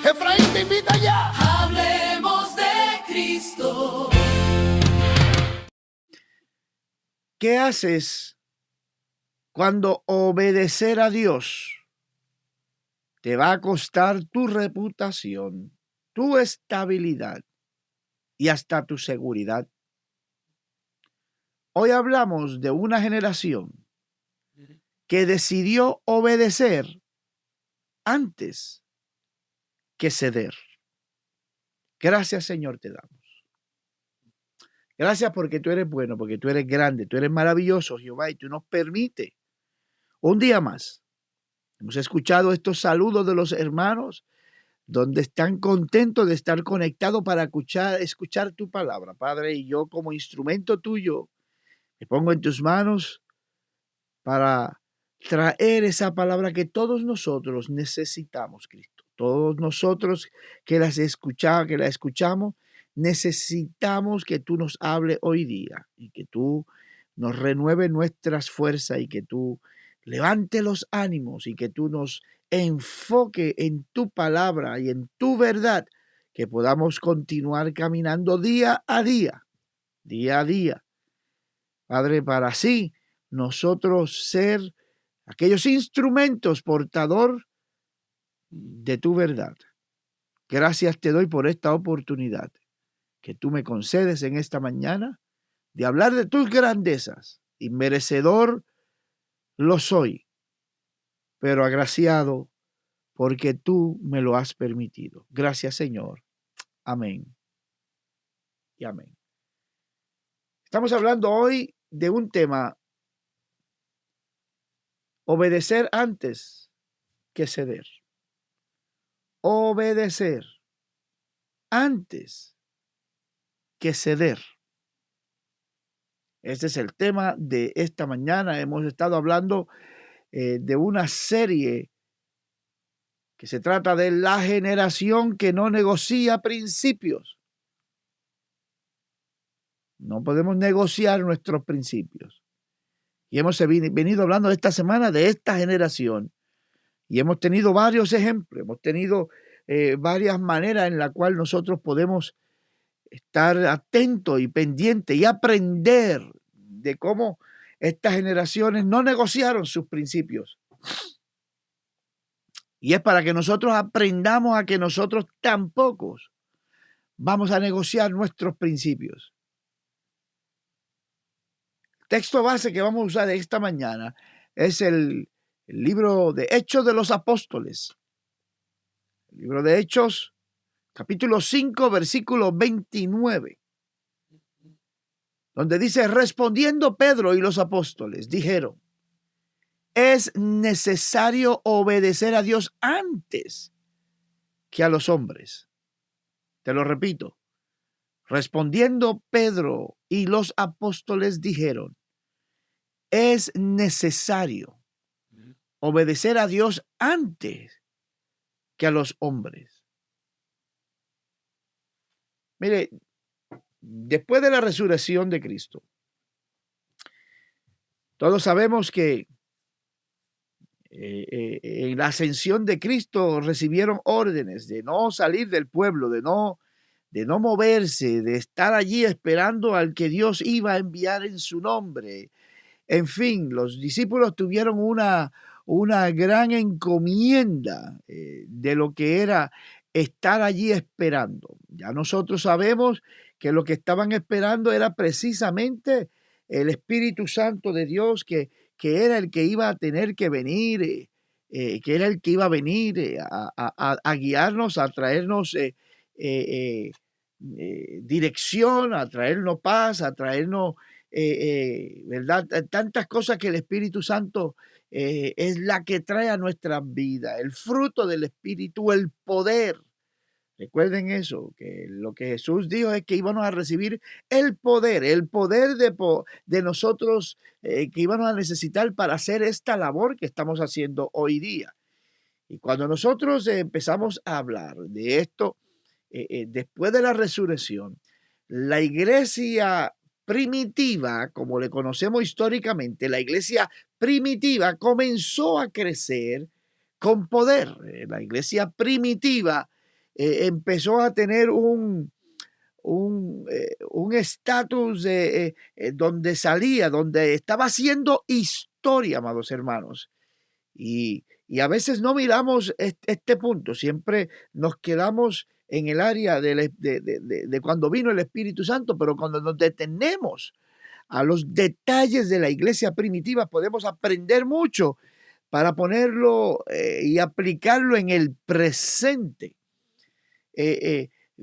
Efraín te invita ya. Hablemos de Cristo. ¿Qué haces cuando obedecer a Dios te va a costar tu reputación, tu estabilidad y hasta tu seguridad? Hoy hablamos de una generación que decidió obedecer antes que ceder. Gracias, Señor, te damos. Gracias porque tú eres bueno, porque tú eres grande, tú eres maravilloso, Jehová, y tú nos permites un día más. Hemos escuchado estos saludos de los hermanos donde están contentos de estar conectados para escuchar tu palabra, Padre, y yo como instrumento tuyo me pongo en tus manos para traer esa palabra que todos nosotros necesitamos, Cristo. Todos nosotros que la escuchamos, necesitamos que tú nos hables hoy día y que tú nos renueve nuestras fuerzas y que tú levante los ánimos y que tú nos enfoque en tu palabra y en tu verdad, que podamos continuar caminando día a día, Padre, para así nosotros ser aquellos instrumentos portador de tu verdad. Gracias te doy por esta oportunidad que tú me concedes en esta mañana de hablar de tus grandezas. Y merecedor lo soy, pero agraciado porque tú me lo has permitido. Gracias, Señor. Amén y amén. Estamos hablando hoy de un tema: obedecer antes que ceder. Obedecer antes que ceder. Este es el tema de esta mañana. Hemos estado hablando de una serie que se trata de la generación que no negocia principios. No podemos negociar nuestros principios. Y hemos venido hablando esta semana de esta generación. Y hemos tenido varios ejemplos. Hemos tenido varias maneras en las cuales nosotros podemos estar atentos y pendientes y aprender de cómo estas generaciones no negociaron sus principios. Y es para que nosotros aprendamos a que nosotros tampoco vamos a negociar nuestros principios. El texto base que vamos a usar esta mañana es el libro de Hechos de los Apóstoles. El libro de Hechos, capítulo 5, versículo 29. Donde dice: respondiendo Pedro y los apóstoles, dijeron: es necesario obedecer a Dios antes que a los hombres. Te lo repito. Respondiendo Pedro y los apóstoles dijeron: es necesario obedecer a Dios antes que a los hombres. Mire, después de la resurrección de Cristo, todos sabemos que en la ascensión de Cristo recibieron órdenes de no salir del pueblo, de no moverse, de estar allí esperando al que Dios iba a enviar en su nombre. En fin, los discípulos tuvieron una gran encomienda de lo que era estar allí esperando. Ya nosotros sabemos que lo que estaban esperando era precisamente el Espíritu Santo de Dios, que era el que iba a tener que venir, que era el que iba a venir a guiarnos, a traernos dirección, a traernos paz, a traernos, ¿verdad? Tantas cosas que el Espíritu Santo es la que trae a nuestras vidas, el fruto del Espíritu, el poder. Recuerden eso, que lo que Jesús dijo es que íbamos a recibir el poder de nosotros que íbamos a necesitar para hacer esta labor que estamos haciendo hoy día. Y cuando nosotros empezamos a hablar de esto, después de la resurrección, la iglesia primitiva, como le conocemos históricamente, la iglesia primitiva comenzó a crecer con poder. La iglesia primitiva empezó a tener un estatus donde salía, donde estaba haciendo historia, amados hermanos. Y a veces no miramos este punto, siempre nos quedamos en el área de cuando vino el Espíritu Santo, pero cuando nos detenemos a los detalles de la iglesia primitiva podemos aprender mucho para ponerlo y aplicarlo en el presente.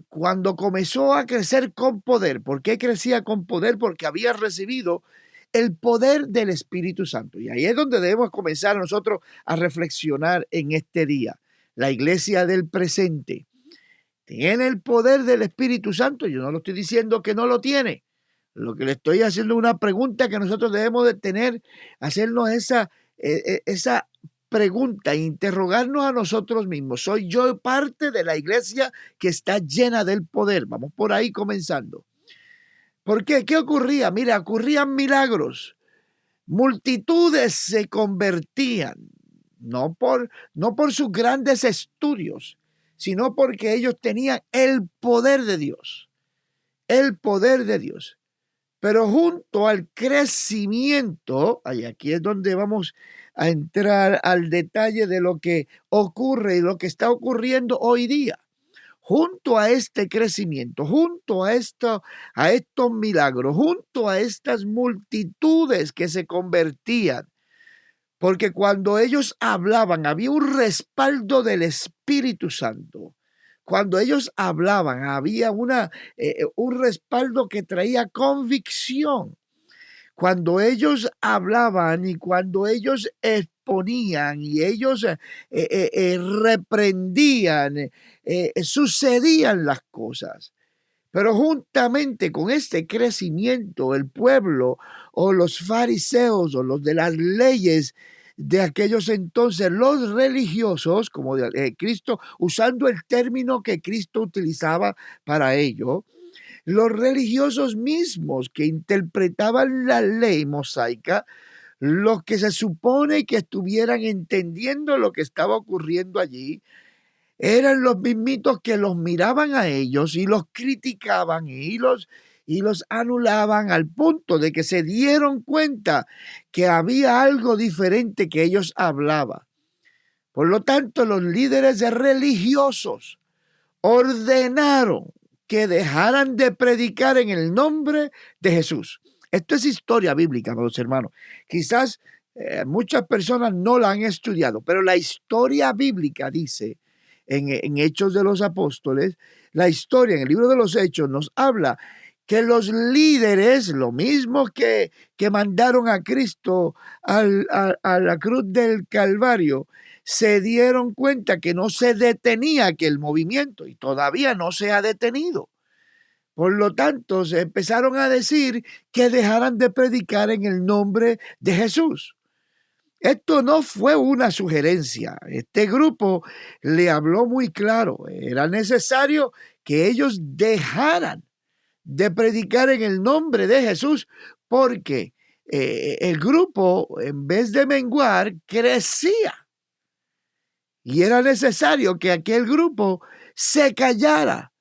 Cuando comenzó a crecer con poder, ¿por qué crecía con poder? Porque había recibido el poder del Espíritu Santo. Y ahí es donde debemos comenzar nosotros a reflexionar en este día. La iglesia del presente tiene el poder del Espíritu Santo. Yo no lo estoy diciendo que no lo tiene. Lo que le estoy haciendo es una pregunta que nosotros debemos de tener, hacernos esa pregunta, interrogarnos a nosotros mismos. ¿Soy yo parte de la iglesia que está llena del poder? Vamos por ahí comenzando. ¿Por qué? ¿Qué ocurría? Mira, ocurrían milagros. Multitudes se convertían, no por sus grandes estudios, sino porque ellos tenían el poder de Dios. El poder de Dios. Pero junto al crecimiento, y aquí es donde vamos a entrar al detalle de lo que ocurre y lo que está ocurriendo hoy día. Junto a este crecimiento, junto a estos milagros, junto a estas multitudes que se convertían, porque cuando ellos hablaban había un respaldo del Espíritu Santo. Cuando ellos hablaban había un respaldo que traía convicción. Cuando ellos hablaban y cuando ellos exponían y ellos reprendían, sucedían las cosas. Pero juntamente con este crecimiento, el pueblo o los fariseos o los de las leyes de aquellos entonces, los religiosos, como Cristo, usando el término que Cristo utilizaba para ello, los religiosos mismos que interpretaban la ley mosaica, los que se supone que estuvieran entendiendo lo que estaba ocurriendo allí, eran los mismitos que los miraban a ellos y los criticaban y los anulaban al punto de que se dieron cuenta que había algo diferente que ellos hablaban. Por lo tanto, los líderes religiosos ordenaron que dejaran de predicar en el nombre de Jesús. Esto es historia bíblica, meus hermanos. Quizás muchas personas no la han estudiado, pero la historia bíblica dice en Hechos de los Apóstoles, la historia en el libro de los Hechos nos habla que los líderes, lo mismo que mandaron a Cristo a la cruz del Calvario, se dieron cuenta que no se detenía aquel movimiento y todavía no se ha detenido. Por lo tanto, se empezaron a decir que dejaran de predicar en el nombre de Jesús. Esto no fue una sugerencia. Este grupo le habló muy claro. Era necesario que ellos dejaran de predicar en el nombre de Jesús porque el grupo, en vez de menguar, crecía. Y era necesario que aquel grupo se callara,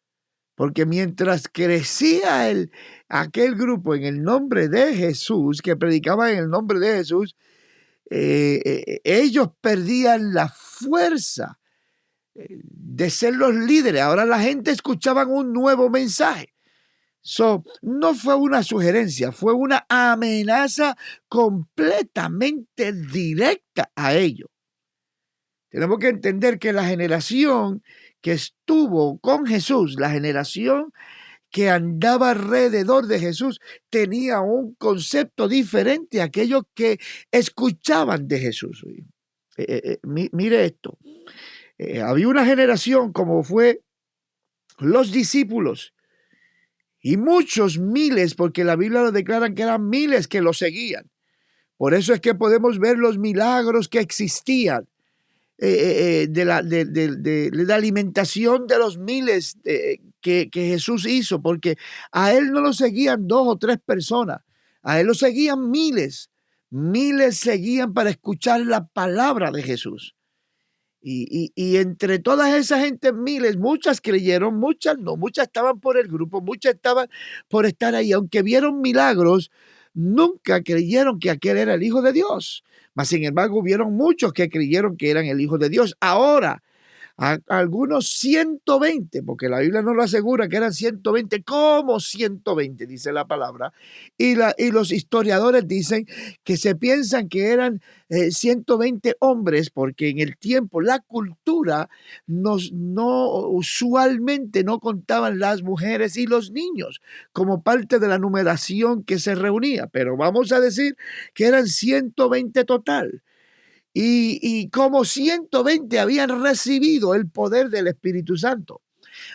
porque mientras crecía aquel grupo en el nombre de Jesús, que predicaba en el nombre de Jesús, ellos perdían la fuerza de ser los líderes. Ahora la gente escuchaba un nuevo mensaje. No fue una sugerencia, fue una amenaza completamente directa a ellos. Tenemos que entender que la generación que estuvo con Jesús, la generación que andaba alrededor de Jesús, tenía un concepto diferente a aquellos que escuchaban de Jesús. Mire esto. Había una generación como fue los discípulos y muchos miles, porque la Biblia lo declara que eran miles que lo seguían. Por eso es que podemos ver los milagros que existían. De la alimentación de los miles que Jesús hizo, porque a él no lo seguían 2 o 3 personas, a él lo seguían miles seguían para escuchar la palabra de Jesús. Y entre todas esas gente, miles, muchas creyeron, muchas no, muchas estaban por el grupo, muchas estaban por estar ahí, aunque vieron milagros, nunca creyeron que aquel era el Hijo de Dios. Mas sin embargo, hubieron muchos que creyeron que eran el Hijo de Dios. Ahora, a algunos 120, porque la Biblia no lo asegura que eran 120, como 120 dice la palabra, y los historiadores dicen que se piensan que eran 120 hombres, porque en el tiempo, la cultura, usualmente no contaban las mujeres y los niños como parte de la numeración que se reunía, pero vamos a decir que eran 120 total. Y como 120 habían recibido el poder del Espíritu Santo.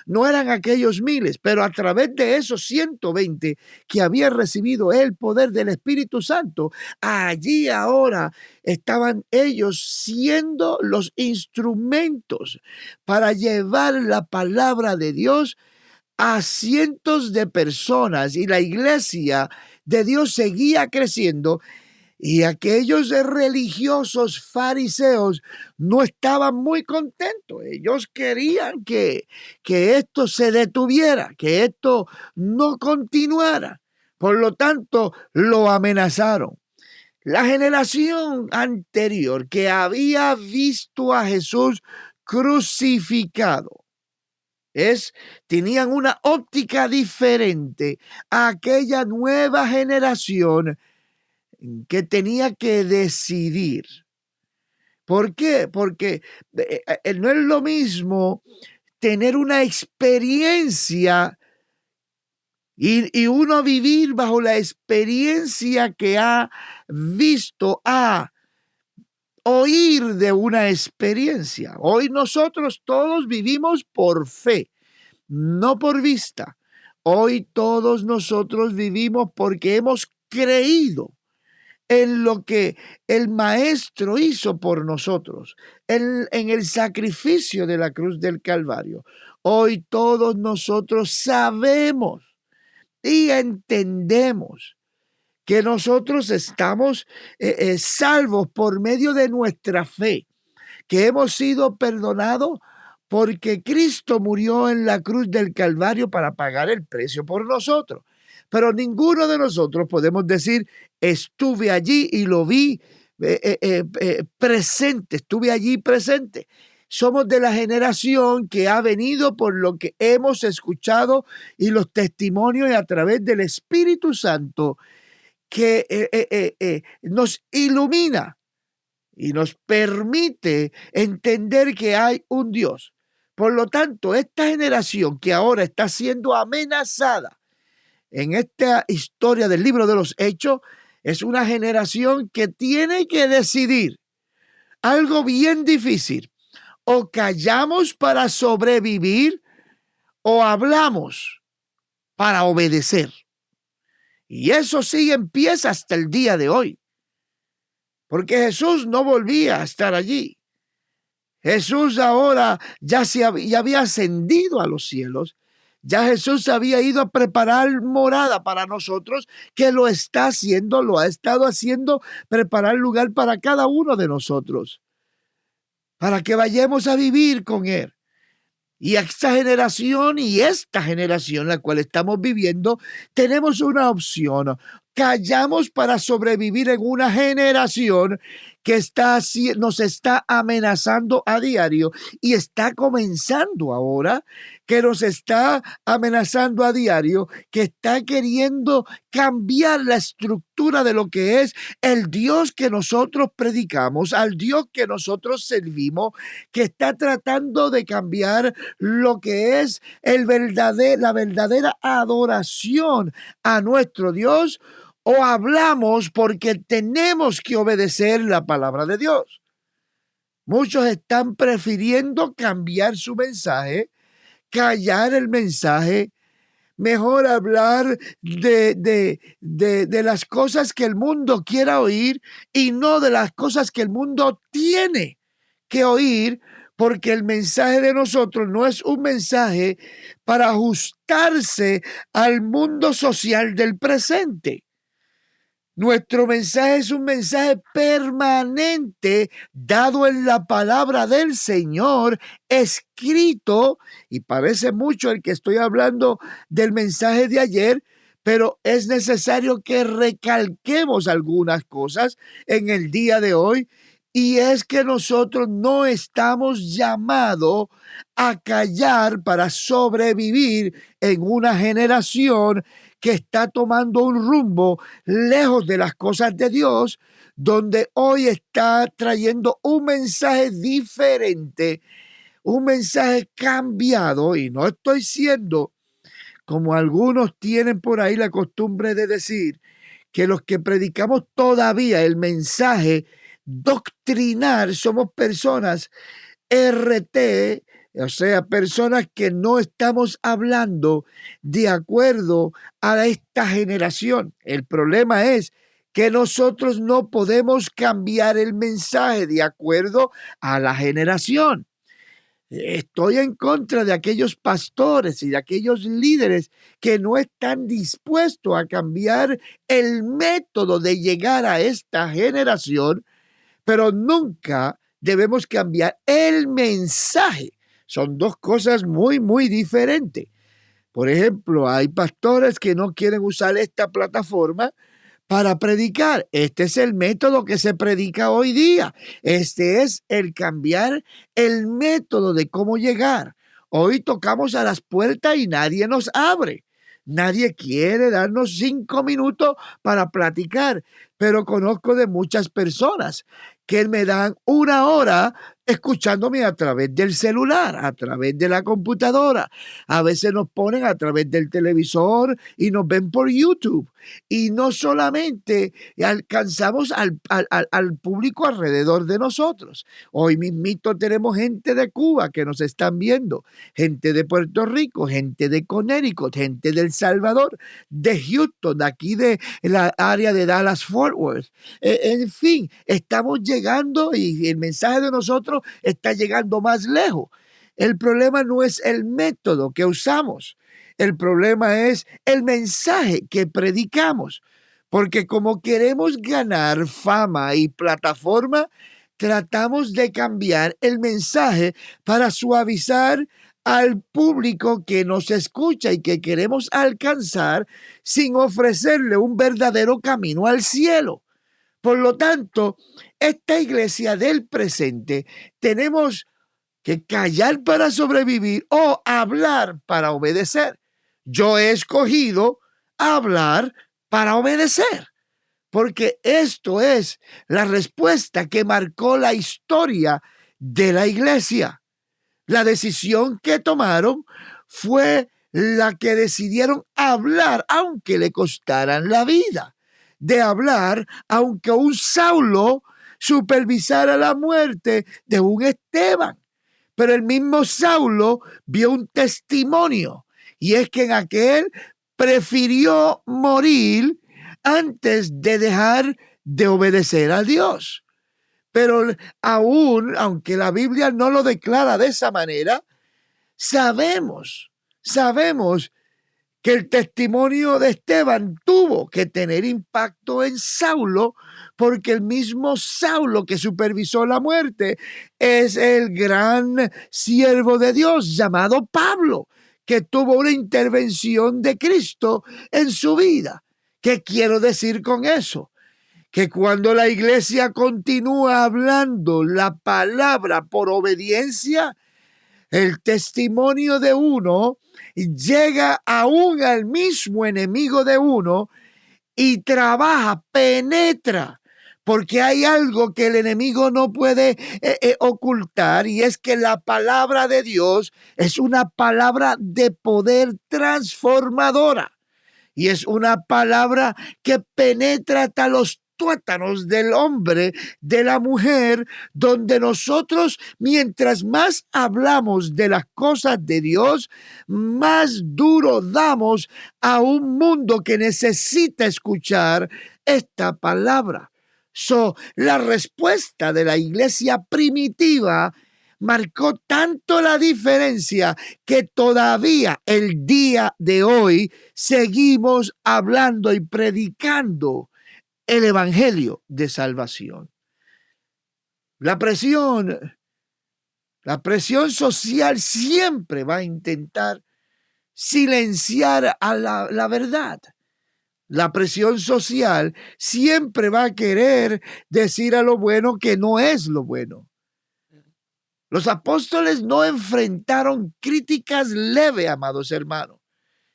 No eran aquellos miles, pero a través de esos 120 que habían recibido el poder del Espíritu Santo, allí ahora estaban ellos siendo los instrumentos para llevar la palabra de Dios a cientos de personas, y la iglesia de Dios seguía creciendo. Y aquellos religiosos fariseos no estaban muy contentos. Ellos querían que esto se detuviera, que esto no continuara. Por lo tanto, lo amenazaron. La generación anterior que había visto a Jesús crucificado tenían una óptica diferente a aquella nueva generación que tenía que decidir. ¿Por qué? Porque no es lo mismo tener una experiencia y uno vivir bajo la experiencia que ha visto, a oír de una experiencia. Hoy nosotros todos vivimos por fe, no por vista. Hoy todos nosotros vivimos porque hemos creído en lo que el Maestro hizo por nosotros, en el sacrificio de la cruz del Calvario. Hoy todos nosotros sabemos y entendemos que nosotros estamos salvos por medio de nuestra fe, que hemos sido perdonados porque Cristo murió en la cruz del Calvario para pagar el precio por nosotros. Pero ninguno de nosotros podemos decir, estuve allí y lo vi presente, estuve allí presente. Somos de la generación que ha venido por lo que hemos escuchado y los testimonios, y a través del Espíritu Santo que nos ilumina y nos permite entender que hay un Dios. Por lo tanto, esta generación que ahora está siendo amenazada en esta historia del libro de los Hechos, es una generación que tiene que decidir algo bien difícil. O callamos para sobrevivir o hablamos para obedecer. Y eso sí empieza hasta el día de hoy. Porque Jesús no volvía a estar allí. Jesús ahora ya había ascendido a los cielos. Ya Jesús había ido a preparar morada para nosotros, que lo está haciendo, lo ha estado haciendo, preparar lugar para cada uno de nosotros, para que vayamos a vivir con Él. Y esta generación, la cual estamos viviendo, tenemos una opción. Callamos para sobrevivir en una generación que nos está amenazando a diario, y está comenzando ahora, que nos está amenazando a diario, que está queriendo cambiar la estructura de lo que es el Dios que nosotros predicamos, al Dios que nosotros servimos, que está tratando de cambiar lo que es la verdadera adoración a nuestro Dios. O hablamos porque tenemos que obedecer la palabra de Dios. Muchos están prefiriendo cambiar su mensaje, callar el mensaje, mejor hablar de las cosas que el mundo quiera oír y no de las cosas que el mundo tiene que oír, porque el mensaje de nosotros no es un mensaje para ajustarse al mundo social del presente. Nuestro mensaje es un mensaje permanente dado en la palabra del Señor, escrito, y parece mucho el que estoy hablando del mensaje de ayer, pero es necesario que recalquemos algunas cosas en el día de hoy, y es que nosotros no estamos llamados a callar para sobrevivir en una generación que está tomando un rumbo lejos de las cosas de Dios, donde hoy está trayendo un mensaje diferente, un mensaje cambiado, y no estoy siendo como algunos tienen por ahí la costumbre de decir, que los que predicamos todavía el mensaje doctrinar somos personas RT, o sea, personas que no estamos hablando de acuerdo a esta generación. El problema es que nosotros no podemos cambiar el mensaje de acuerdo a la generación. Estoy en contra de aquellos pastores y de aquellos líderes que no están dispuestos a cambiar el método de llegar a esta generación, pero nunca debemos cambiar el mensaje. Son dos cosas muy, muy diferentes. Por ejemplo, hay pastores que no quieren usar esta plataforma para predicar. Este es el método que se predica hoy día. Este es el cambiar el método de cómo llegar. Hoy tocamos a las puertas y nadie nos abre. Nadie quiere darnos 5 minutos para platicar, pero conozco de muchas personas que me dan 1 hora escuchándome a través del celular, a través de la computadora. A veces nos ponen a través del televisor y nos ven por YouTube. Y no solamente alcanzamos al público alrededor de nosotros. Hoy mismito tenemos gente de Cuba que nos están viendo, gente de Puerto Rico, gente de Connecticut, gente de El Salvador, de Houston, de aquí de la área de Dallas-Fort Worth. En fin, estamos llegando y el mensaje de nosotros está llegando más lejos. El problema no es el método que usamos. El problema es el mensaje que predicamos, porque como queremos ganar fama y plataforma, tratamos de cambiar el mensaje para suavizar al público que nos escucha y que queremos alcanzar sin ofrecerle un verdadero camino al cielo. Por lo tanto, esta iglesia del presente tenemos que callar para sobrevivir o hablar para obedecer. Yo he escogido hablar para obedecer, porque esto es la respuesta que marcó la historia de la iglesia. La decisión que tomaron fue la que decidieron hablar, aunque le costaran la vida, de hablar, aunque un Saulo supervisara la muerte de un Esteban. Pero el mismo Saulo vio un testimonio, y es que en aquel prefirió morir antes de dejar de obedecer a Dios. Pero aún, aunque la Biblia no lo declara de esa manera, sabemos que el testimonio de Esteban tuvo que tener impacto en Saulo, porque el mismo Saulo que supervisó la muerte es el gran siervo de Dios llamado Pablo, que tuvo una intervención de Cristo en su vida. ¿Qué quiero decir con eso? Que cuando la iglesia continúa hablando la palabra por obediencia, el testimonio de uno llega aún al mismo enemigo de uno y trabaja, penetra, porque hay algo que el enemigo no puede ocultar, y es que la palabra de Dios es una palabra de poder transformadora. Y es una palabra que penetra hasta los tuétanos del hombre, de la mujer, donde nosotros, mientras más hablamos de las cosas de Dios, más duro damos a un mundo que necesita escuchar esta palabra. La respuesta de la iglesia primitiva marcó tanto la diferencia que todavía el día de hoy seguimos hablando y predicando el evangelio de salvación. La presión social siempre va a intentar silenciar a la verdad. La presión social siempre va a querer decir a lo bueno que no es lo bueno. Los apóstoles no enfrentaron críticas leves, amados hermanos.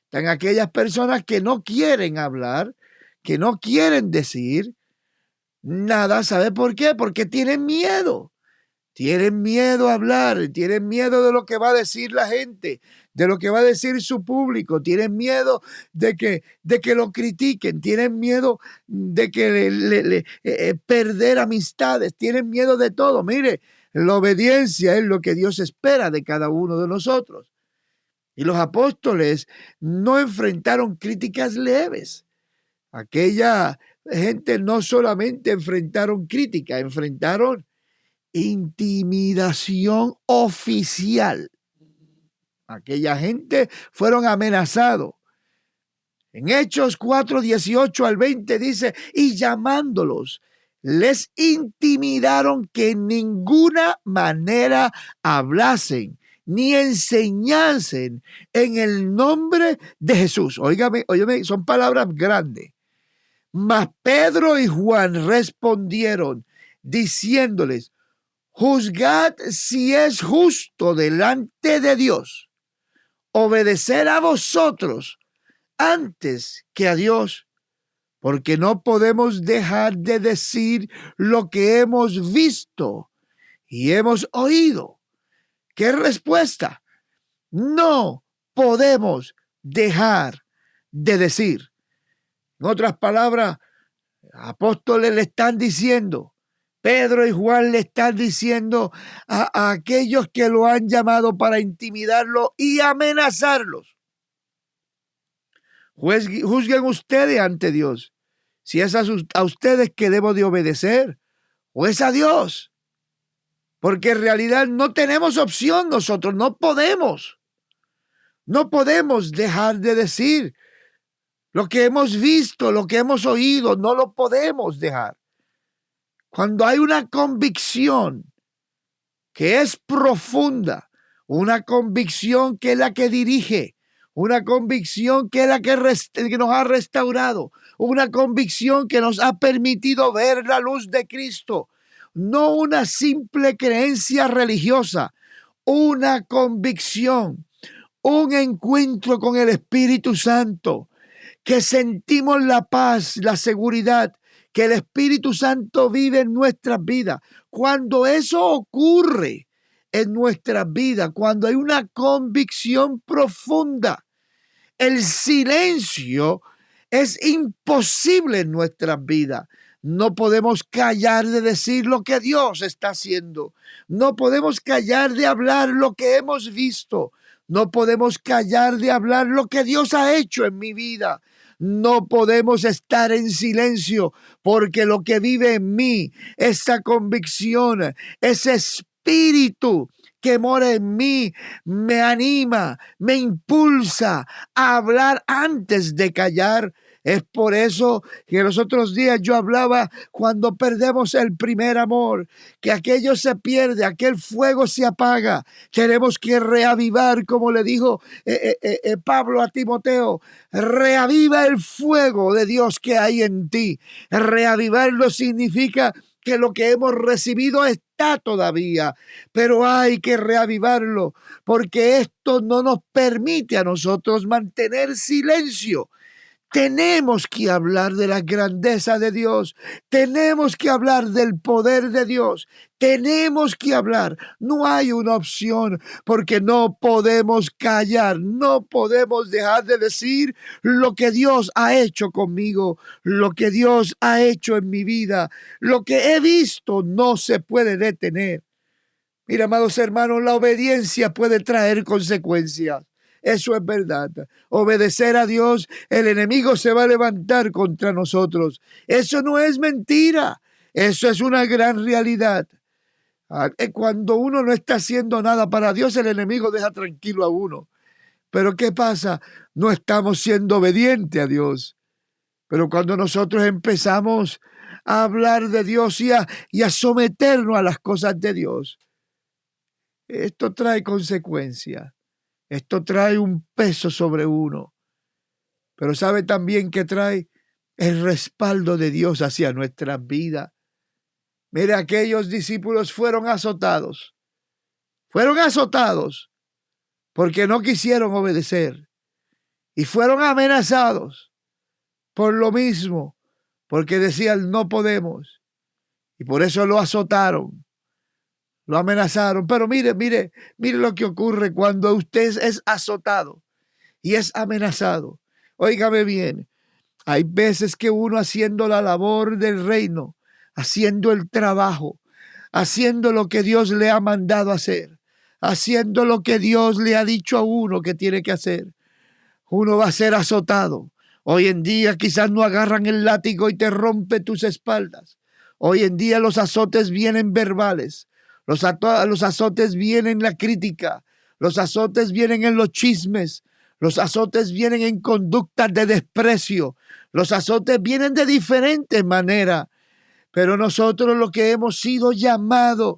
Están aquellas personas que no quieren hablar, que no quieren decir nada. ¿Sabe por qué? Porque tienen miedo. Tienen miedo a hablar, tienen miedo de lo que va a decir la gente, de lo que va a decir su público, tienen miedo de que lo critiquen, tienen miedo de que perder amistades, tienen miedo de todo. Mire, la obediencia es lo que Dios espera de cada uno de nosotros. Y los apóstoles no enfrentaron críticas leves. Aquella gente no solamente enfrentaron crítica, enfrentaron intimidación oficial. Aquella gente fueron amenazados. En Hechos 4, 18 al 20 dice, y llamándolos, les intimidaron que en ninguna manera hablasen ni enseñasen en el nombre de Jesús. Óigame, son palabras grandes. Mas Pedro y Juan respondieron diciéndoles, juzgad si es justo delante de Dios obedecer a vosotros antes que a Dios, porque no podemos dejar de decir lo que hemos visto y hemos oído. ¿Qué respuesta? No podemos dejar de decir. En otras palabras, apóstoles le están diciendo, Pedro y Juan le están diciendo a aquellos que lo han llamado para intimidarlo y amenazarlos. Juzguen ustedes ante Dios si es a ustedes que debo de obedecer o es a Dios. Porque en realidad no tenemos opción nosotros, no podemos dejar de decir lo que hemos visto, lo que hemos oído, no lo podemos dejar. Cuando hay una convicción que es profunda, una convicción que es la que dirige, una convicción que es la que nos ha restaurado, una convicción que nos ha permitido ver la luz de Cristo, no una simple creencia religiosa, una convicción, un encuentro con el Espíritu Santo, que sentimos la paz, la seguridad, que el Espíritu Santo vive en nuestras vidas. Cuando eso ocurre en nuestras vidas, cuando hay una convicción profunda, el silencio es imposible en nuestras vidas. No podemos callar de decir lo que Dios está haciendo. No podemos callar de hablar lo que hemos visto. No podemos callar de hablar lo que Dios ha hecho en mi vida. No podemos estar en silencio porque lo que vive en mí, esa convicción, ese espíritu que mora en mí, me anima, me impulsa a hablar antes de callar. Es por eso que los otros días yo hablaba cuando perdemos el primer amor, que aquello se pierde, aquel fuego se apaga. Tenemos que reavivar, como le dijo Pablo a Timoteo, reaviva el fuego de Dios que hay en ti. Reavivarlo significa que lo que hemos recibido está todavía, pero hay que reavivarlo porque esto no nos permite a nosotros mantener silencio. Tenemos que hablar de la grandeza de Dios. Tenemos que hablar del poder de Dios. Tenemos que hablar. No hay una opción porque no podemos callar. No podemos dejar de decir lo que Dios ha hecho conmigo, lo que Dios ha hecho en mi vida. Lo que he visto no se puede detener. Mira, amados hermanos, la obediencia puede traer consecuencias. Eso es verdad. Obedecer a Dios, el enemigo se va a levantar contra nosotros. Eso no es mentira. Eso es una gran realidad. Cuando uno no está haciendo nada para Dios, el enemigo deja tranquilo a uno. Pero ¿qué pasa? No estamos siendo obedientes a Dios. Pero cuando nosotros empezamos a hablar de Dios y a someternos a las cosas de Dios, esto trae consecuencias. Esto trae un peso sobre uno. Pero sabe también que trae el respaldo de Dios hacia nuestras vidas. Mire, aquellos discípulos fueron azotados. Fueron azotados porque no quisieron obedecer. Y fueron amenazados por lo mismo, porque decían no podemos. Y por eso lo azotaron, lo amenazaron. Pero mire lo que ocurre cuando usted es azotado y es amenazado. Óigame bien, hay veces que uno haciendo la labor del reino, haciendo el trabajo, haciendo lo que Dios le ha mandado hacer, haciendo lo que Dios le ha dicho a uno que tiene que hacer, uno va a ser azotado. Hoy en día quizás no agarran el látigo y te rompe tus espaldas. Hoy en día los azotes vienen verbales, los azotes vienen en la crítica, los azotes vienen en los chismes, los azotes vienen en conductas de desprecio, los azotes vienen de diferentes maneras. Pero nosotros lo que hemos sido llamados,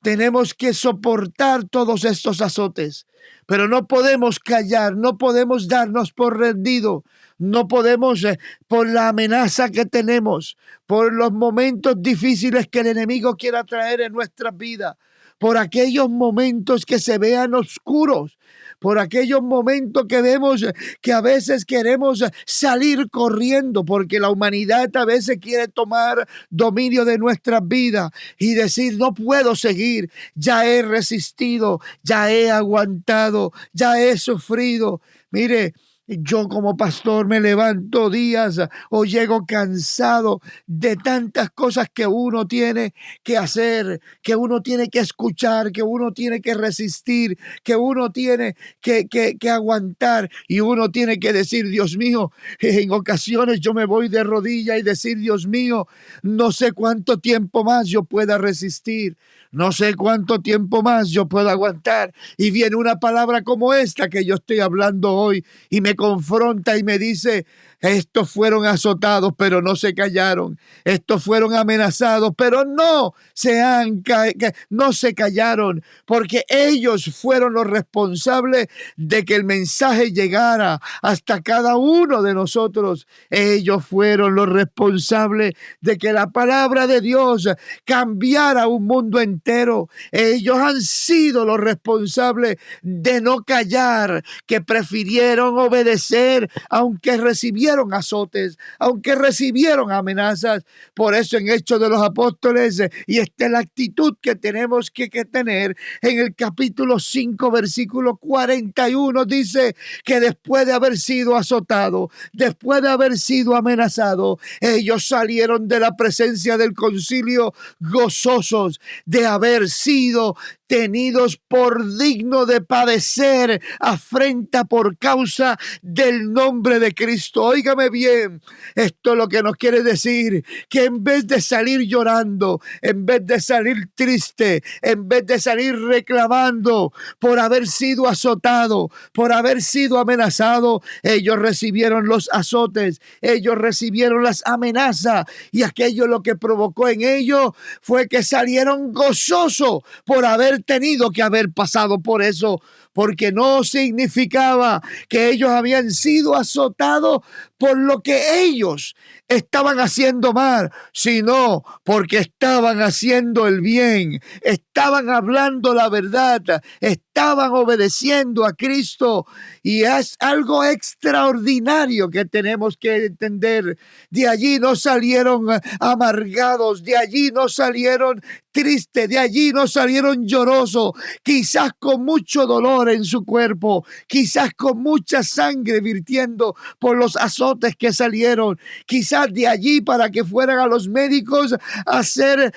tenemos que soportar todos estos azotes, pero no podemos callar, no podemos darnos por rendido, no podemos por la amenaza que tenemos, por los momentos difíciles que el enemigo quiera traer en nuestras vidas, por aquellos momentos que se vean oscuros, por aquellos momentos que vemos que a veces queremos salir corriendo porque la humanidad a veces quiere tomar dominio de nuestras vidas y decir no puedo seguir, ya he resistido, ya he aguantado, ya he sufrido. Mire, yo como pastor me levanto días o llego cansado de tantas cosas que uno tiene que hacer, que uno tiene que escuchar, que uno tiene que resistir, que uno tiene que aguantar y uno tiene que decir, Dios mío, en ocasiones yo me voy de rodillas y decir, Dios mío, no sé cuánto tiempo más yo pueda resistir. No sé cuánto tiempo más yo puedo aguantar. Y viene una palabra como esta que yo estoy hablando hoy y me confronta y me dice, estos fueron azotados, pero no se callaron. Estos fueron amenazados, pero no se callaron, porque ellos fueron los responsables de que el mensaje llegara hasta cada uno de nosotros. Ellos fueron los responsables de que la palabra de Dios cambiara un mundo entero. Ellos han sido los responsables de no callar, que prefirieron obedecer, aunque recibieron azotes, aunque recibieron amenazas. Por eso en Hechos de los Apóstoles, y esta es la actitud que tenemos que tener, en el capítulo 5, versículo 41, dice que después de haber sido azotado, después de haber sido amenazado, ellos salieron de la presencia del concilio gozosos de haber sido tenidos por digno de padecer afrenta por causa del nombre de Cristo. Óigame bien, esto es lo que nos quiere decir, que en vez de salir llorando, en vez de salir triste, en vez de salir reclamando por haber sido azotado, por haber sido amenazado, ellos recibieron los azotes, ellos recibieron las amenazas, y aquello lo que provocó en ellos fue que salieron gozosos por haber tenido que haber pasado por eso, porque no significaba que ellos habían sido azotados por lo que ellos estaban haciendo mal, sino porque estaban haciendo el bien, estaban hablando la verdad, estaban obedeciendo a Cristo, y es algo extraordinario que tenemos que entender. De allí no salieron amargados, de allí no salieron tristes, de allí no salieron llorosos, quizás con mucho dolor en su cuerpo, quizás con mucha sangre virtiendo por los azotes que salieron, quizás de allí para que fueran a los médicos a ser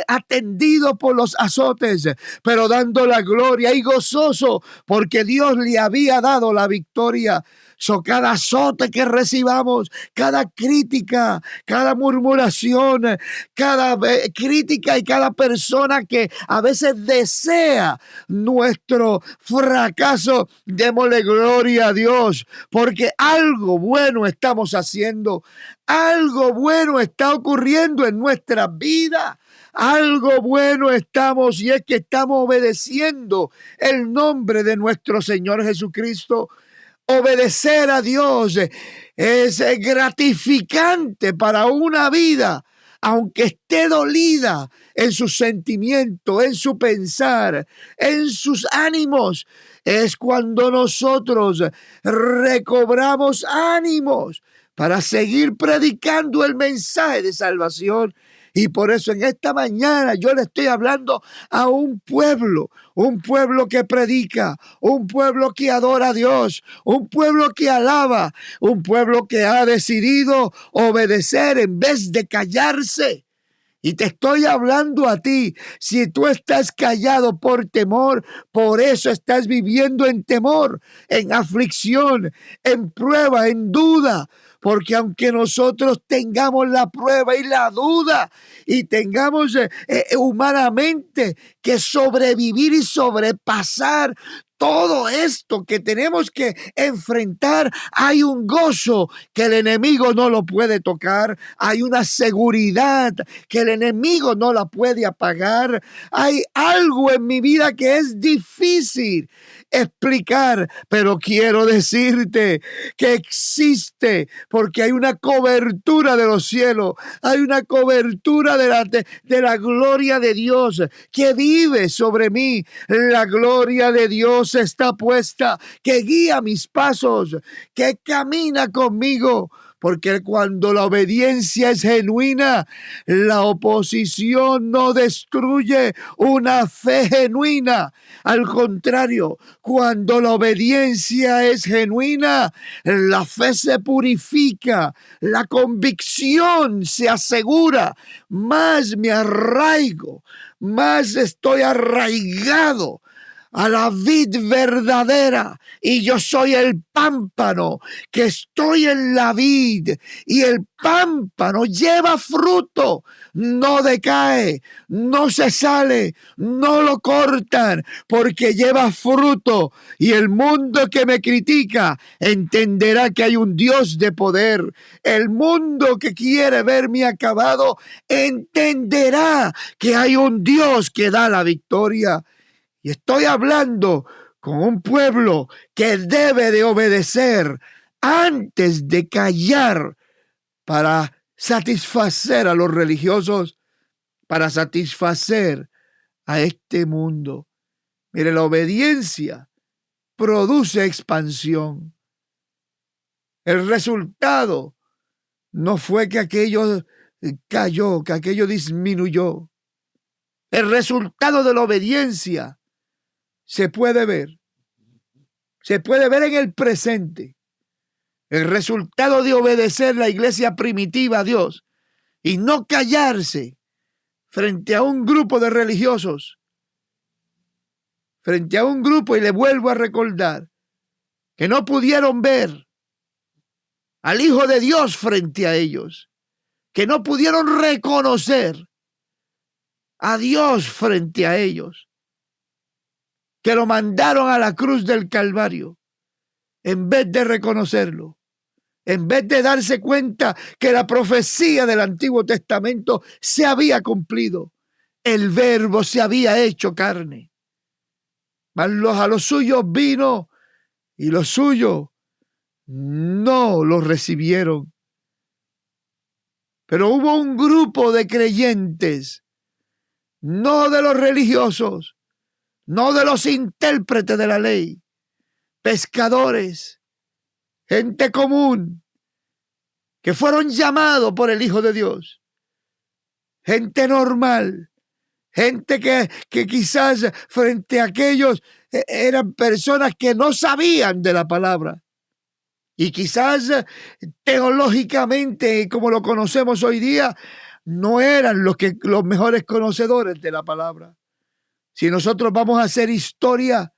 atendidos por los azotes, pero dando la gloria y gozoso porque Dios le había dado la victoria. Cada azote que recibamos, cada crítica, cada murmuración, cada crítica y cada persona que a veces desea nuestro fracaso, démosle gloria a Dios, porque algo bueno estamos haciendo, algo bueno está ocurriendo en nuestra vida. Algo bueno estamos, y es que estamos obedeciendo el nombre de nuestro Señor Jesucristo. Obedecer a Dios es gratificante para una vida, aunque esté dolida en sus sentimientos, en su pensar, en sus ánimos. Es cuando nosotros recobramos ánimos para seguir predicando el mensaje de salvación. Y por eso en esta mañana yo le estoy hablando a un pueblo que predica, un pueblo que adora a Dios, un pueblo que alaba, un pueblo que ha decidido obedecer en vez de callarse. Y te estoy hablando a ti. Si tú estás callado por temor, por eso estás viviendo en temor, en aflicción, en prueba, en duda. Porque aunque nosotros tengamos la prueba y la duda y tengamos humanamente que sobrevivir y sobrepasar todo esto que tenemos que enfrentar, hay un gozo que el enemigo no lo puede tocar, hay una seguridad que el enemigo no la puede apagar, hay algo en mi vida que es difícil explicar, pero quiero decirte que existe, porque hay una cobertura de los cielos, hay una cobertura de la gloria de Dios que vive sobre mí. La gloria de Dios está puesta, que guía mis pasos, que camina conmigo. Porque cuando la obediencia es genuina, la oposición no destruye una fe genuina. Al contrario, cuando la obediencia es genuina, la fe se purifica, la convicción se asegura, más me arraigo, más estoy arraigado a la vid verdadera, y yo soy el pámpano que estoy en la vid, y el pámpano lleva fruto, no decae, no se sale, no lo cortan, porque lleva fruto, y el mundo que me critica entenderá que hay un Dios de poder. El mundo que quiere verme acabado entenderá que hay un Dios que da la victoria. Y estoy hablando con un pueblo que debe de obedecer antes de callar para satisfacer a los religiosos, para satisfacer a este mundo. Mire, la obediencia produce expansión. El resultado no fue que aquello cayó, que aquello disminuyó. El resultado de la obediencia se puede ver en el presente. El resultado de obedecer la iglesia primitiva a Dios y no callarse frente a un grupo de religiosos, frente a un grupo, y le vuelvo a recordar, que no pudieron ver al Hijo de Dios frente a ellos, que no pudieron reconocer a Dios frente a ellos, que lo mandaron a la cruz del Calvario, en vez de reconocerlo, en vez de darse cuenta que la profecía del Antiguo Testamento se había cumplido, el Verbo se había hecho carne. Mas a los suyos vino, y los suyos no lo recibieron. Pero hubo un grupo de creyentes, no de los religiosos, no de los intérpretes de la ley, pescadores, gente común, que fueron llamados por el Hijo de Dios, gente normal, gente que quizás frente a aquellos eran personas que no sabían de la palabra, y quizás teológicamente, como lo conocemos hoy día, no eran los mejores conocedores de la palabra. Si nosotros vamos a hacer historia,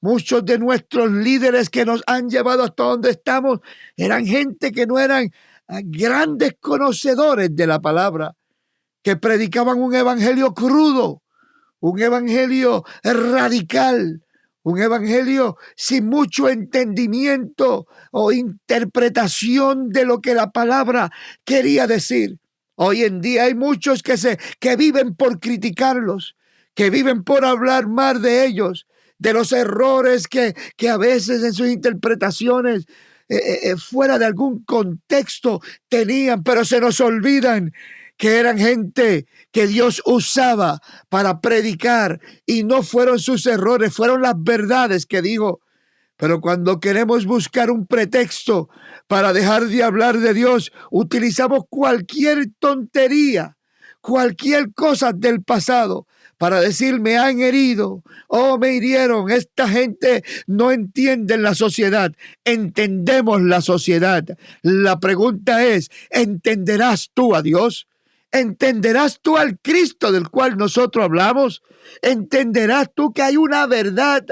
Muchos de nuestros líderes que nos han llevado hasta donde estamos eran gente que no eran grandes conocedores de la palabra, que predicaban un evangelio crudo, un evangelio radical, un evangelio sin mucho entendimiento o interpretación de lo que la palabra quería decir. Hoy en día hay muchos que viven por criticarlos, que viven por hablar mal de ellos, de los errores que a veces en sus interpretaciones fuera de algún contexto tenían, pero se nos olvidan que eran gente que Dios usaba para predicar y no fueron sus errores, fueron las verdades que dijo. Pero cuando queremos buscar un pretexto para dejar de hablar de Dios, utilizamos cualquier tontería, cualquier cosa del pasado para decir me han herido o me hirieron. Esta gente no entiende la sociedad. Entendemos la sociedad. La pregunta es, ¿entenderás tú a Dios? ¿Entenderás tú al Cristo del cual nosotros hablamos? ¿Entenderás tú que hay una verdad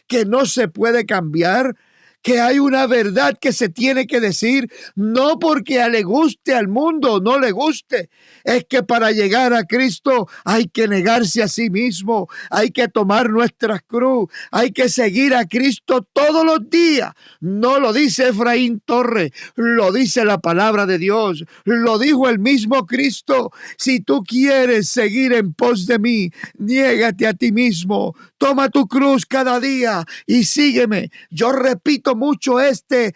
que no se puede cambiar? Que hay una verdad que se tiene que decir, no porque le guste al mundo o no le guste, es que para llegar a Cristo hay que negarse a sí mismo, hay que tomar nuestra cruz, hay que seguir a Cristo todos los días. No lo dice Efraín Torres, lo dice la palabra de Dios, lo dijo el mismo Cristo. Si tú quieres seguir en pos de mí, niégate a ti mismo, toma tu cruz cada día y sígueme. Yo repito mucho este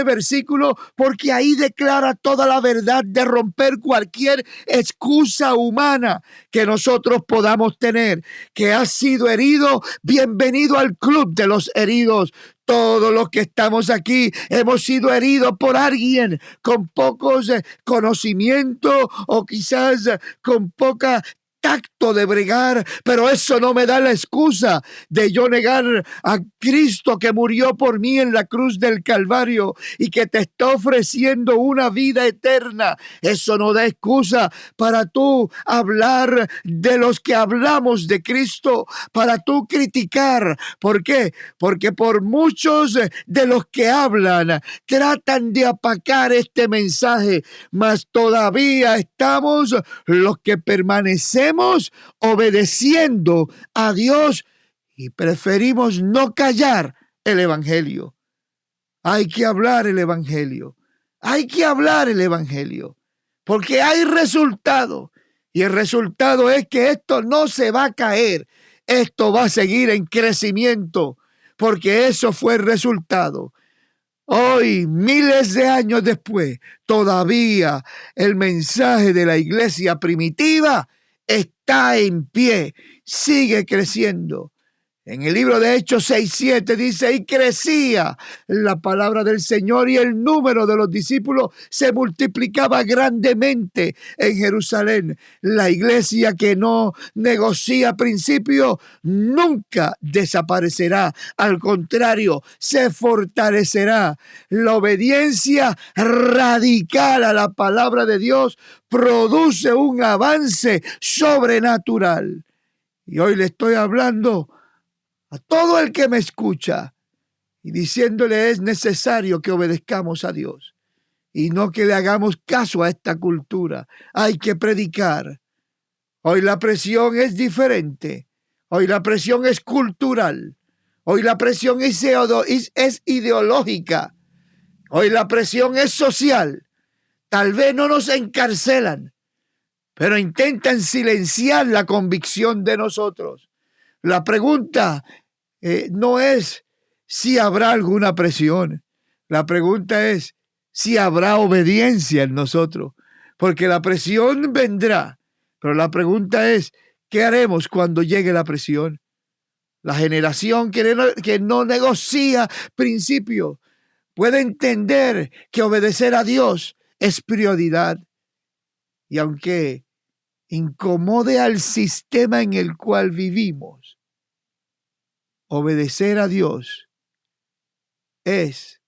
versículo porque ahí declara toda la verdad de romper cualquier excusa humana que nosotros podamos tener. Que has sido herido, bienvenido al club de los heridos. Todos los que estamos aquí hemos sido heridos por alguien con pocos conocimientos o quizás con poca tacto de bregar, pero eso no me da la excusa de yo negar a Cristo que murió por mí en la cruz del Calvario y que te está ofreciendo una vida eterna. Eso no da excusa para tú hablar de los que hablamos de Cristo, para tú criticar. ¿Por qué? Porque por muchos de los que hablan tratan de apacar este mensaje, mas todavía estamos los que permanecemos obedeciendo a Dios y preferimos no callar el evangelio. Hay que hablar el evangelio. Hay que hablar el evangelio porque hay resultado y el resultado es que esto no se va a caer. Esto va a seguir en crecimiento porque eso fue el resultado. Hoy, miles de años después, todavía el mensaje de la iglesia primitiva está en pie, sigue creciendo. En el libro de Hechos 6:7 dice, y crecía la palabra del Señor y el número de los discípulos se multiplicaba grandemente en Jerusalén. La iglesia que no negocia principios nunca desaparecerá. Al contrario, se fortalecerá. La obediencia radical a la palabra de Dios produce un avance sobrenatural. Y hoy le estoy hablando a todo el que me escucha y diciéndole es necesario que obedezcamos a Dios y no que le hagamos caso a esta cultura. Hay que predicar. Hoy la presión es diferente. Hoy la presión es cultural. Hoy la presión es ideológica. Hoy la presión es social. Tal vez no nos encarcelan, pero intentan silenciar la convicción de nosotros. La pregunta no es si habrá alguna presión. La pregunta es si habrá obediencia en nosotros. Porque la presión vendrá. Pero la pregunta es, ¿qué haremos cuando llegue la presión? La generación que no negocia principios puede entender que obedecer a Dios es prioridad. Y aunque incomode al sistema en el cual vivimos, obedecer a Dios es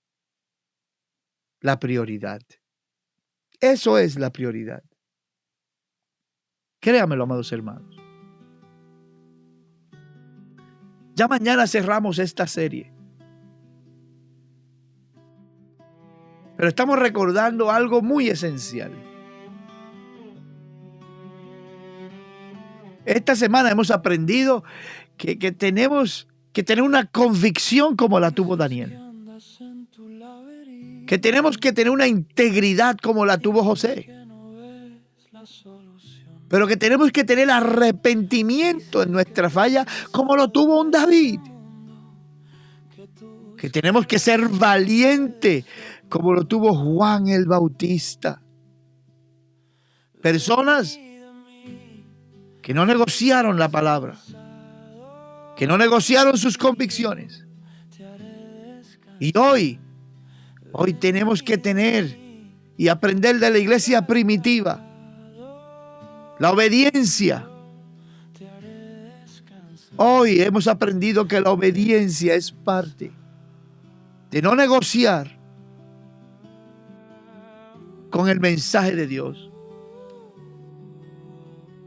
la prioridad. Eso es la prioridad. Créamelo, amados hermanos. Ya mañana cerramos esta serie. Pero estamos recordando algo muy esencial. Esta semana hemos aprendido que tenemos que tener una convicción como la tuvo Daniel. Que tenemos que tener una integridad como la tuvo José. Pero que tenemos que tener arrepentimiento en nuestra falla como lo tuvo un David. Que tenemos que ser valientes como lo tuvo Juan el Bautista. Personas que no negociaron la palabra, que no negociaron sus convicciones. Y hoy tenemos que tener y aprender de la iglesia primitiva la obediencia. Hoy hemos aprendido que la obediencia es parte de no negociar con el mensaje de Dios.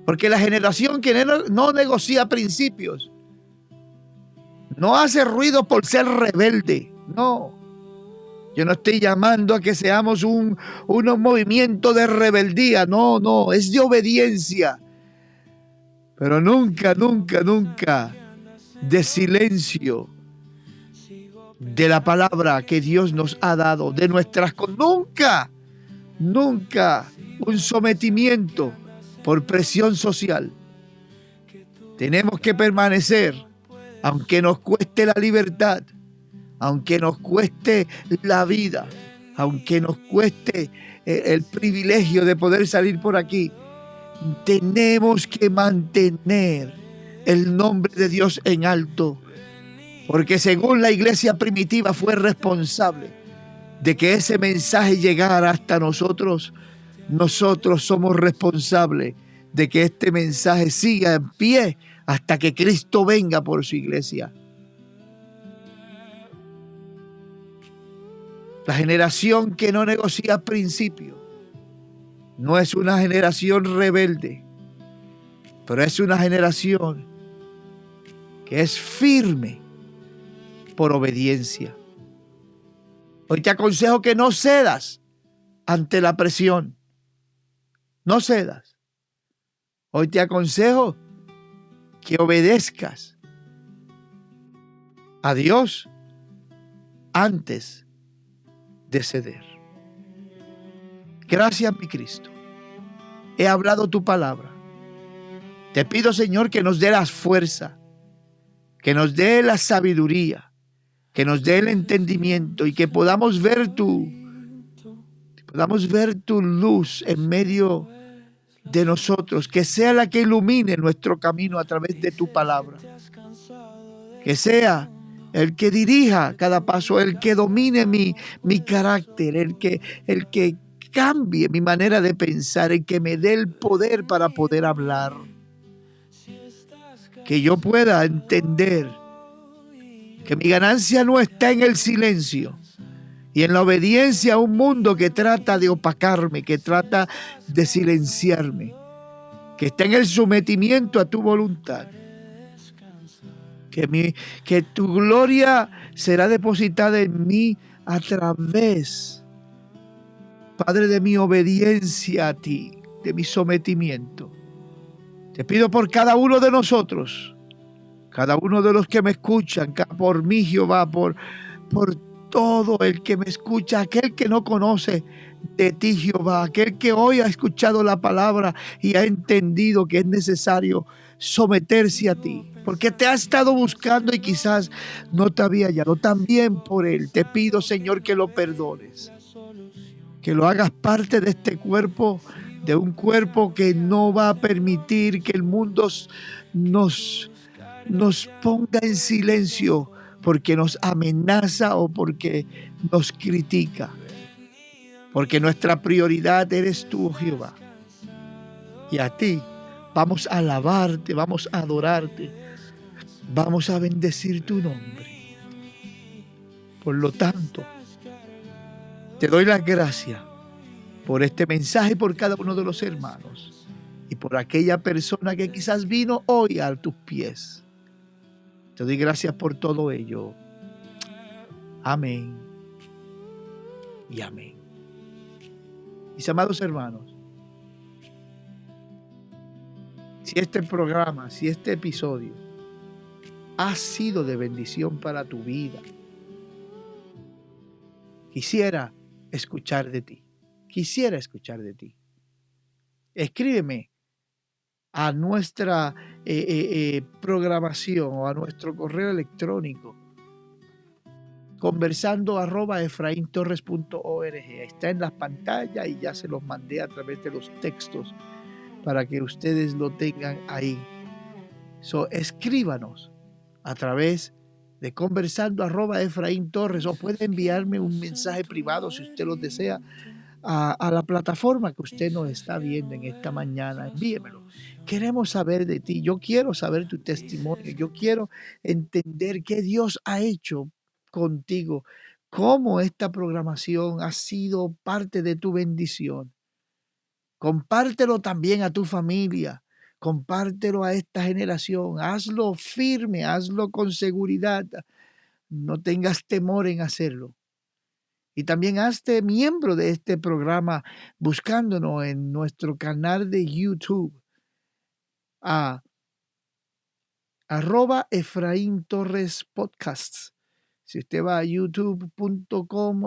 Porque la generación que no negocia principios no hace ruido por ser rebelde. No. Yo no estoy llamando a que seamos un movimiento de rebeldía. No. Es de obediencia. Pero nunca de silencio de la palabra que Dios nos ha dado, de nuestras nunca un sometimiento por presión social. Tenemos que permanecer, aunque nos cueste la libertad, aunque nos cueste la vida, aunque nos cueste el privilegio de poder salir por aquí. Tenemos que mantener el nombre de Dios en alto, porque según la iglesia primitiva fue responsable de que ese mensaje llegara hasta nosotros. Nosotros somos responsables de que este mensaje siga en pie hasta que Cristo venga por su iglesia. La generación que no negocia principios no es una generación rebelde, pero es una generación que es firme por obediencia. Hoy te aconsejo que no cedas ante la presión. No cedas. Hoy te aconsejo que obedezcas a Dios antes de ceder. Gracias, mi Cristo. He hablado tu palabra. Te pido, Señor, que nos dé la fuerza, que nos dé la sabiduría, que nos dé el entendimiento y que podamos ver tu luz en medio de nosotros, que sea la que ilumine nuestro camino a través de tu palabra, que sea el que dirija cada paso, el que domine mi carácter, el que cambie mi manera de pensar, el que me dé el poder para poder hablar, que yo pueda entender que mi ganancia no está en el silencio y en la obediencia a un mundo que trata de opacarme, que trata de silenciarme, que está en el sometimiento a tu voluntad. Que tu gloria será depositada en mí a través, Padre, de mi obediencia a ti, de mi sometimiento. Te pido por cada uno de nosotros, cada uno de los que me escuchan, por mí, Jehová, por todo el que me escucha, aquel que no conoce de ti, Jehová, aquel que hoy ha escuchado la palabra y ha entendido que es necesario someterse a ti, porque te ha estado buscando y quizás no te había hallado. También por él te pido, Señor, que lo perdones, que lo hagas parte de este cuerpo, de un cuerpo que no va a permitir que el mundo nos ponga en silencio porque nos amenaza o porque nos critica, porque nuestra prioridad eres tú, Jehová, y a ti vamos a alabarte, vamos a adorarte, vamos a bendecir tu nombre. Por lo tanto, te doy las gracias por este mensaje, por cada uno de los hermanos y por aquella persona que quizás vino hoy a tus pies. Te doy gracias por todo ello. Amén y amén. Mis amados hermanos, si este programa, si este episodio ha sido de bendición para tu vida, quisiera escuchar de ti. Quisiera escuchar de ti. Escríbeme a nuestra programación o a nuestro correo electrónico conversando@efraintorres.org. Está en las pantallas y ya se los mandé a través de los textos para que ustedes lo tengan ahí. Escríbanos a través de conversando@efraintorres, o puede enviarme un mensaje privado si usted lo desea a la plataforma que usted nos está viendo en esta mañana. Envíemelo. Queremos saber de ti. Yo quiero saber tu testimonio. Yo quiero entender qué Dios ha hecho contigo, cómo esta programación ha sido parte de tu bendición. Compártelo también a tu familia. Compártelo a esta generación. Hazlo firme, hazlo con seguridad. No tengas temor en hacerlo. Y también hazte miembro de este programa buscándonos en nuestro canal de YouTube @Efraín Torres Podcasts. Si usted va a youtube.com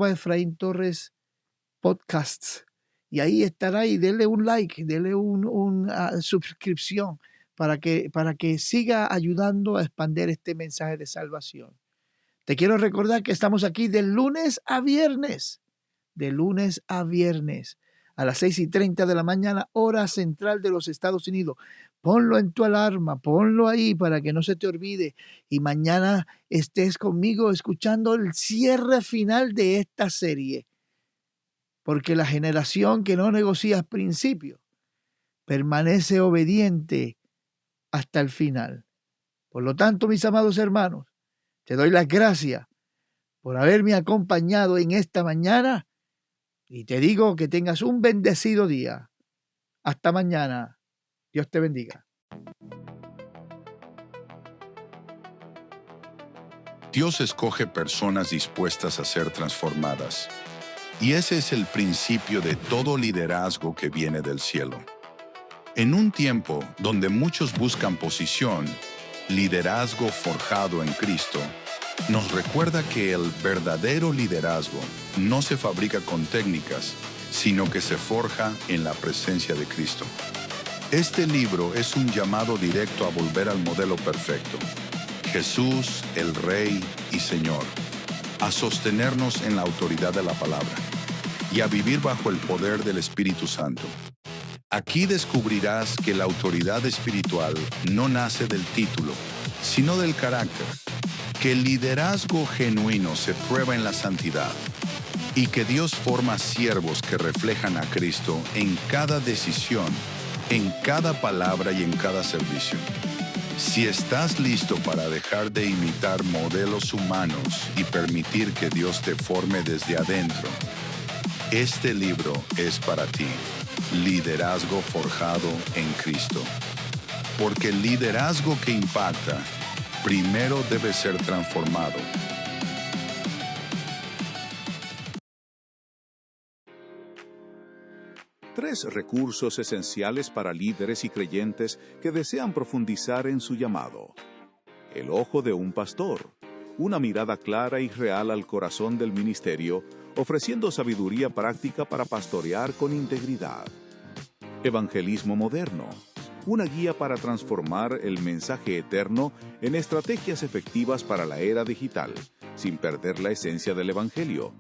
/Efraín Torres Podcasts, y ahí estará, y dele un like, dele una suscripción para que siga ayudando a expandir este mensaje de salvación. Te quiero recordar que estamos aquí de lunes a viernes, a las 6:30 de la mañana, hora central de los Estados Unidos. Ponlo en tu alarma, ponlo ahí para que no se te olvide, y mañana estés conmigo escuchando el cierre final de esta serie, porque la generación que no negocia principios permanece obediente hasta el final. Por lo tanto, mis amados hermanos, te doy las gracias por haberme acompañado en esta mañana y te digo que tengas un bendecido día. Hasta mañana. Dios te bendiga. Dios escoge personas dispuestas a ser transformadas. Y ese es el principio de todo liderazgo que viene del cielo. En un tiempo donde muchos buscan posición, liderazgo forjado en Cristo nos recuerda que el verdadero liderazgo no se fabrica con técnicas, sino que se forja en la presencia de Cristo. Este libro es un llamado directo a volver al modelo perfecto, Jesús, el Rey y Señor, a sostenernos en la autoridad de la palabra y a vivir bajo el poder del Espíritu Santo. Aquí descubrirás que la autoridad espiritual no nace del título, sino del carácter, que el liderazgo genuino se prueba en la santidad y que Dios forma siervos que reflejan a Cristo en cada decisión, en cada palabra y en cada servicio. Si estás listo para dejar de imitar modelos humanos y permitir que Dios te forme desde adentro, este libro es para ti. Liderazgo forjado en Cristo. Porque el liderazgo que impacta, primero debe ser transformado. Tres recursos esenciales para líderes y creyentes que desean profundizar en su llamado. El ojo de un pastor, una mirada clara y real al corazón del ministerio, ofreciendo sabiduría práctica para pastorear con integridad. Evangelismo moderno, una guía para transformar el mensaje eterno en estrategias efectivas para la era digital, sin perder la esencia del Evangelio.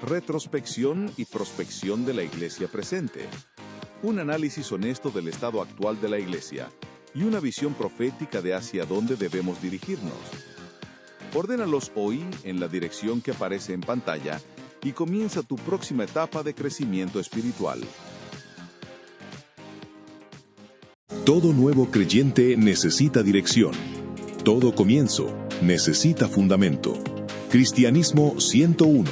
Retrospección y prospección de la Iglesia presente, un análisis honesto del estado actual de la Iglesia y una visión profética de hacia dónde debemos dirigirnos. Ordénalos hoy en la dirección que aparece en pantalla y comienza tu próxima etapa de crecimiento espiritual. Todo nuevo creyente necesita dirección. Todo comienzo necesita fundamento. Cristianismo 101.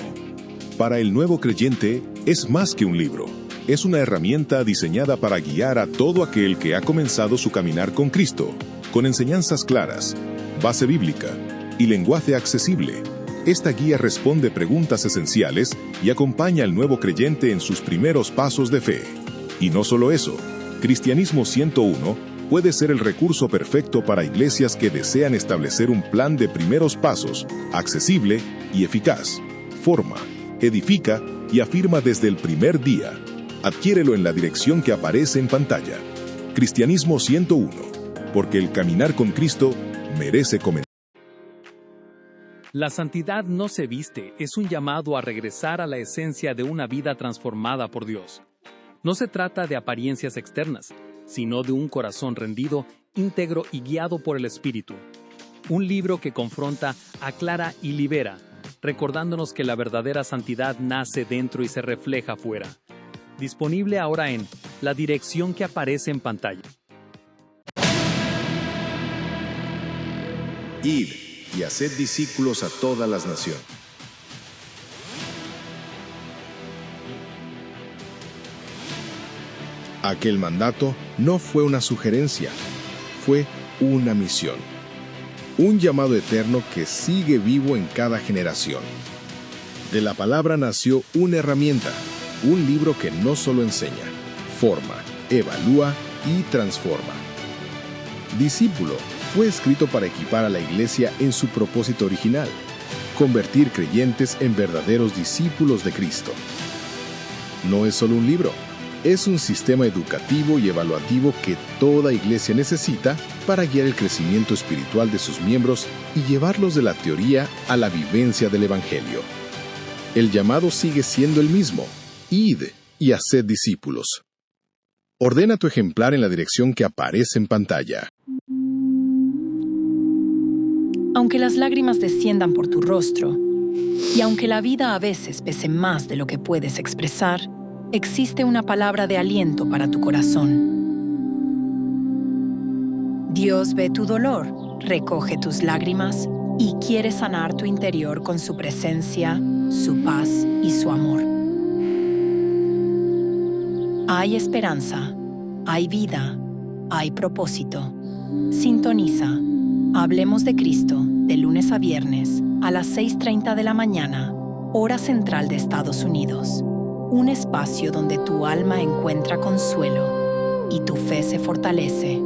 Para el nuevo creyente es más que un libro. es una herramienta diseñada para guiar a todo aquel que ha comenzado su caminar con Cristo, con enseñanzas claras, base bíblica y lenguaje accesible. Esta guía responde preguntas esenciales y acompaña al nuevo creyente en sus primeros pasos de fe. Y no solo eso, Cristianismo 101 puede ser el recurso perfecto para iglesias que desean establecer un plan de primeros pasos, accesible y eficaz. Forma, edifica y afirma desde el primer día. Adquiérelo en la dirección que aparece en pantalla. Cristianismo 101, porque el caminar con Cristo merece comenzar. La santidad no se viste, es un llamado a regresar a la esencia de una vida transformada por Dios. No se trata de apariencias externas, sino de un corazón rendido, íntegro y guiado por el Espíritu. Un libro que confronta, aclara y libera, recordándonos que la verdadera santidad nace dentro y se refleja fuera. Disponible ahora en la dirección que aparece en pantalla. Id y haced discípulos a todas las naciones. Aquel mandato no fue una sugerencia, fue una misión. Un llamado eterno que sigue vivo en cada generación. De la palabra nació una herramienta, un libro que no solo enseña, forma, evalúa y transforma. Discípulo fue escrito para equipar a la iglesia en su propósito original, convertir creyentes en verdaderos discípulos de Cristo. No es solo un libro, es un sistema educativo y evaluativo que toda iglesia necesita para guiar el crecimiento espiritual de sus miembros y llevarlos de la teoría a la vivencia del Evangelio. El llamado sigue siendo el mismo: id y haced discípulos. Ordena tu ejemplar en la dirección que aparece en pantalla. Aunque las lágrimas desciendan por tu rostro, y aunque la vida a veces pese más de lo que puedes expresar, existe una palabra de aliento para tu corazón. Dios ve tu dolor, recoge tus lágrimas y quiere sanar tu interior con su presencia, su paz y su amor. Hay esperanza, hay vida, hay propósito. Sintoniza Hablemos de Cristo, de lunes a viernes, a las 6:30 de la mañana, hora central de Estados Unidos. Un espacio donde tu alma encuentra consuelo y tu fe se fortalece.